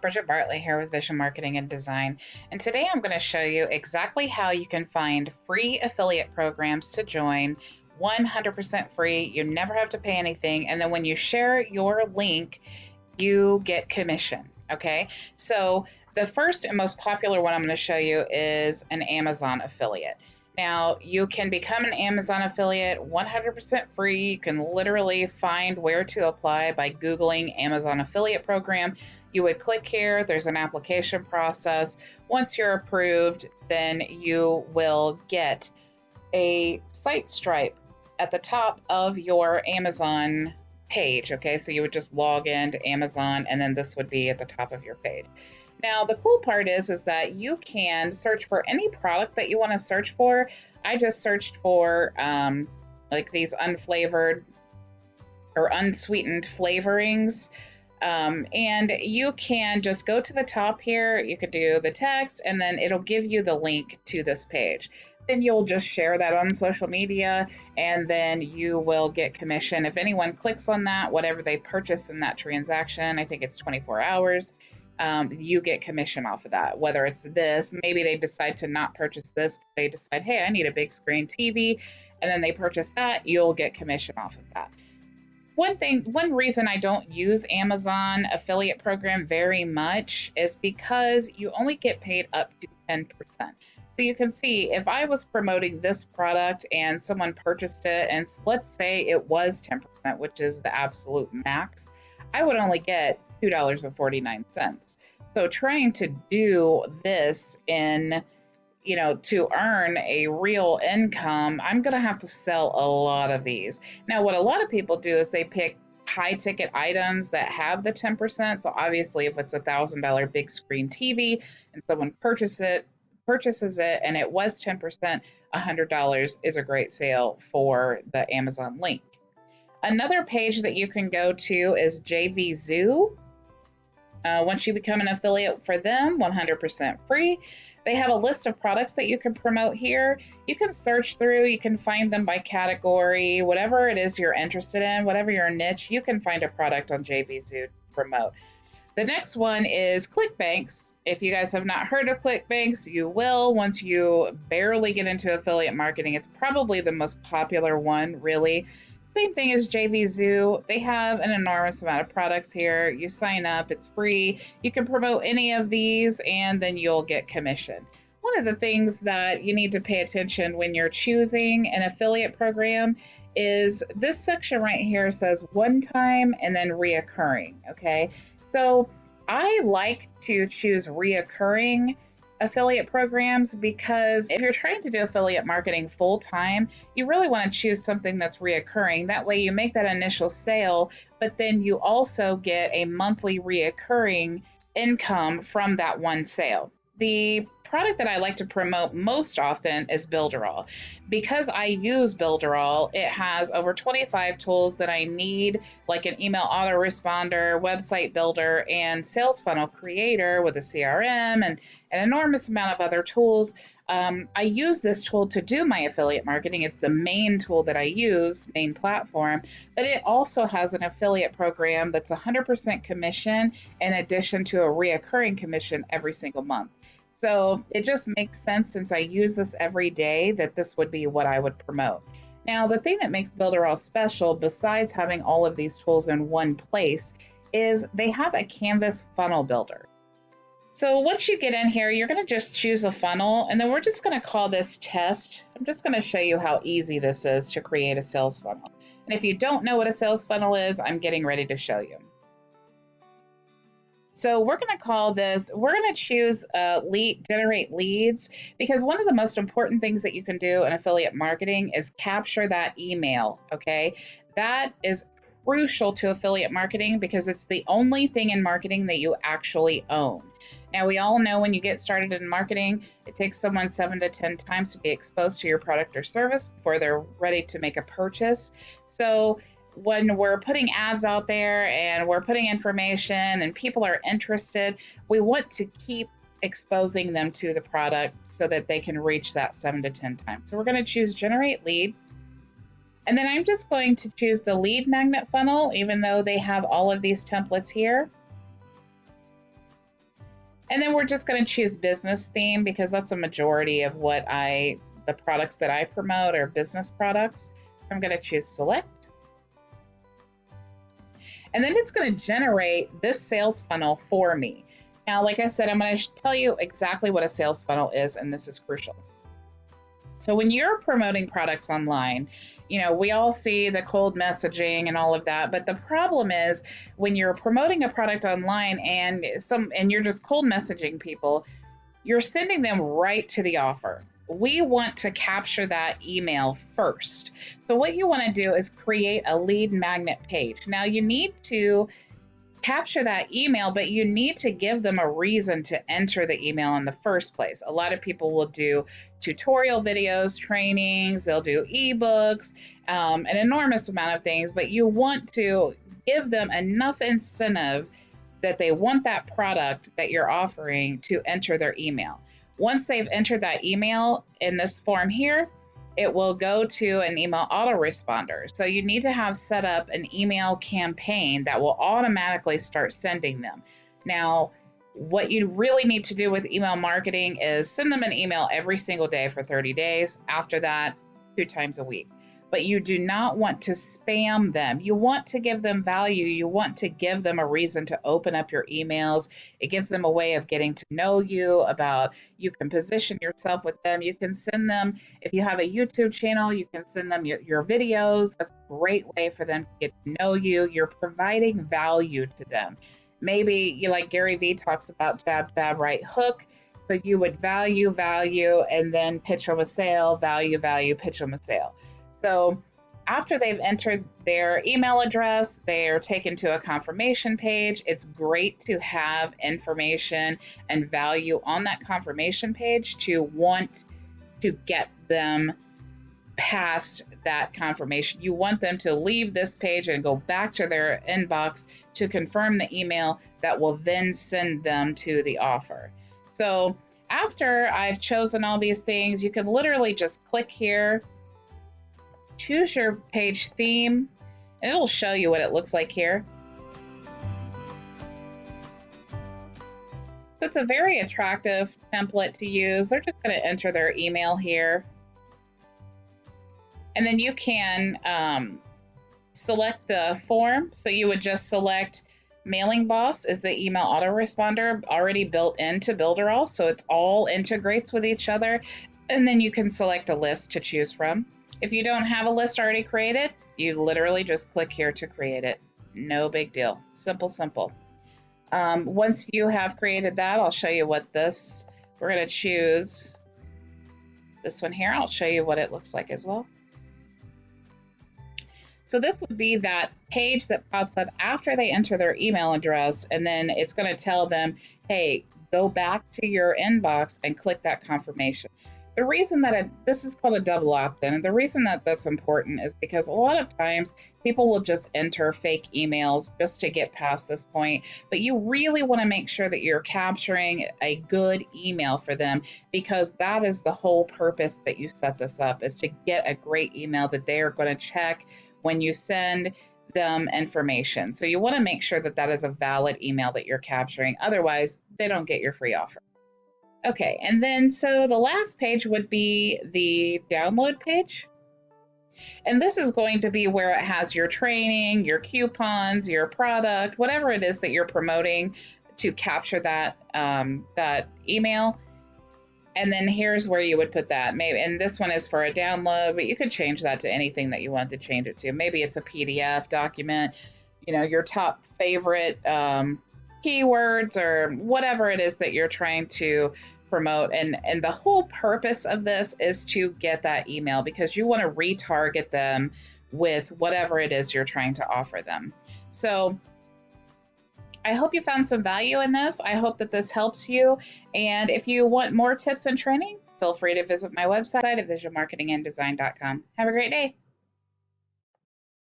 Bridget Bartley here with Vision Marketing and Design, and today I'm going to show you exactly how you can find free affiliate programs to join, 100% free. You never have to pay anything, and then when you share your link, you get commission, okay? So the first and most popular one I'm going to show you is an Amazon affiliate. Now, you can become an Amazon affiliate 100% free. You can literally find where to apply by Googling Amazon affiliate program. You would click here, there's an application process. Once you're approved, then you will get a site stripe at the top of your Amazon page, okay? So you would just log into Amazon and then this would be at the top of your page. Now, the cool part is that you can search for any product that you want to search for. I just searched for like these unflavored or unsweetened flavorings. And you can just go to the top here. You could do the text and then it'll give you the link to this page. Then you'll just share that on social media and then you will get commission. If anyone clicks on that, whatever they purchase in that transaction, I think it's 24 hours. You get commission off of that, whether it's this, maybe they decide to not purchase this, but they decide, hey, I need a big screen TV, and then they purchase that, you'll get commission off of that. One reason I don't use Amazon affiliate program very much is because you only get paid up to 10%. So you can see if I was promoting this product and someone purchased it, and let's say it was 10%, which is the absolute max, I would only get $2.49. So trying to do this in, to earn a real income, I'm going to have to sell a lot of these. Now, what a lot of people do is they pick high ticket items that have the 10%. So obviously if it's $1,000 big screen TV and someone purchases it and it was 10%, $100 is a great sale for the Amazon link. Another page that you can go to is JVZoo. Once you become an affiliate for them, 100% free. They have a list of products that you can promote here. You can search through, you can find them by category, whatever it is you're interested in, whatever your niche, you can find a product on JVZoo to promote. The next one is ClickBanks. If you guys have not heard of ClickBanks, you will once you barely get into affiliate marketing. It's probably the most popular one, really. Same thing as JVZoo. They have an enormous amount of products here. You sign up, it's free. You can promote any of these and then you'll get commission. One of the things that you need to pay attention when you're choosing an affiliate program is this section right here says one time and then reoccurring, okay? So I like to choose reoccurring affiliate programs because if you're trying to do affiliate marketing full time, you really want to choose something that's reoccurring. That way you make that initial sale, but then you also get a monthly reoccurring income from that one sale. The product that I like to promote most often is Builderall. Because I use Builderall, it has over 25 tools that I need, like an email autoresponder, website builder, and sales funnel creator with a CRM and an enormous amount of other tools. I use this tool to do my affiliate marketing. It's the main tool that I use, main platform, but it also has an affiliate program that's 100% commission in addition to a reoccurring commission every single month. So it just makes sense since I use this every day that this would be what I would promote. Now, the thing that makes Builderall special, besides having all of these tools in one place, is they have a Canvas funnel builder. So once you get in here, you're going to just choose a funnel, and then we're just going to call this test. I'm just going to show you how easy this is to create a sales funnel. And if you don't know what a sales funnel is, I'm getting ready to show you. So we're going to call this, we're going to choose generate leads, because one of the most important things that you can do in affiliate marketing is capture that email, okay? That is crucial to affiliate marketing because it's the only thing in marketing that you actually own. Now, we all know when you get started in marketing, it takes someone 7 to 10 times to be exposed to your product or service before they're ready to make a purchase. So when we're putting ads out there and we're putting information and people are interested, we want to keep exposing them to the product so that they can reach that 7 to 10 times. So we're going to choose generate lead. And then I'm just going to choose the lead magnet funnel, even though they have all of these templates here. And then we're just going to choose business theme because that's a majority of the products that I promote are business products. So I'm going to choose select. And then it's going to generate this sales funnel for me. Now, like I said, I'm going to tell you exactly what a sales funnel is, and this is crucial. So when you're promoting products online, we all see the cold messaging and all of that, but the problem is when you're promoting a product online and you're just cold messaging people, you're sending them right to the offer. We want to capture that email first. So what you want to do is create a lead magnet page. Now you need to capture that email, but you need to give them a reason to enter the email in the first place. A lot of people will do tutorial videos, trainings, they'll do ebooks, an enormous amount of things, but you want to give them enough incentive that they want that product that you're offering to enter their email. Once they've entered that email in this form here, it will go to an email autoresponder. So you need to have set up an email campaign that will automatically start sending them. Now, what you really need to do with email marketing is send them an email every single day for 30 days. After that, 2 times a week. But you do not want to spam them. You want to give them value. You want to give them a reason to open up your emails. It gives them a way of getting to know you, you can position yourself with them. You can send them, if you have a YouTube channel, you can send them your videos. That's a great way for them to get to know you. You're providing value to them. Maybe like Gary Vee talks about jab, jab, right hook. So you would value, and then pitch them a sale, value, pitch them a sale. So after they've entered their email address, they're taken to a confirmation page. It's great to have information and value on that confirmation page to want to get them past that confirmation. You want them to leave this page and go back to their inbox to confirm the email that will then send them to the offer. So after I've chosen all these things, you can literally just click here, choose your page theme, and it'll show you what it looks like here. So it's a very attractive template to use. They're just going to enter their email here. And then you can select the form. So you would just select Mailing Boss is the email autoresponder already built into Builderall. So it's all integrates with each other. And then you can select a list to choose from. If you don't have a list already created, you literally just click here to create it. No big deal. Simple. Once you have created that, I'll show you what we're going to choose this one here. I'll show you what it looks like as well. So this would be that page that pops up after they enter their email address, and then it's going to tell them, hey, go back to your inbox and click that confirmation. The reason that this is called a double opt-in, and the reason that that's important is because a lot of times people will just enter fake emails just to get past this point, but you really want to make sure that you're capturing a good email for them, because that is the whole purpose that you set this up, is to get a great email that they are going to check when you send them information. So you want to make sure that that is a valid email that you're capturing. Otherwise, they don't get your free offer. Okay, and then so the last page would be the download page. And this is going to be where it has your training, your coupons, your product, whatever it is that you're promoting to capture that, that email. And then here's where you would put that. Maybe, and this one is for a download, but you could change that to anything that you wanted to change it to. Maybe it's a PDF document, your top favorite keywords or whatever it is that you're trying to promote. And the whole purpose of this is to get that email, because you want to retarget them with whatever it is you're trying to offer them. So I hope you found some value in this. I hope that this helps you. And if you want more tips and training, feel free to visit my website at visionmarketinganddesign.com. Have a great day.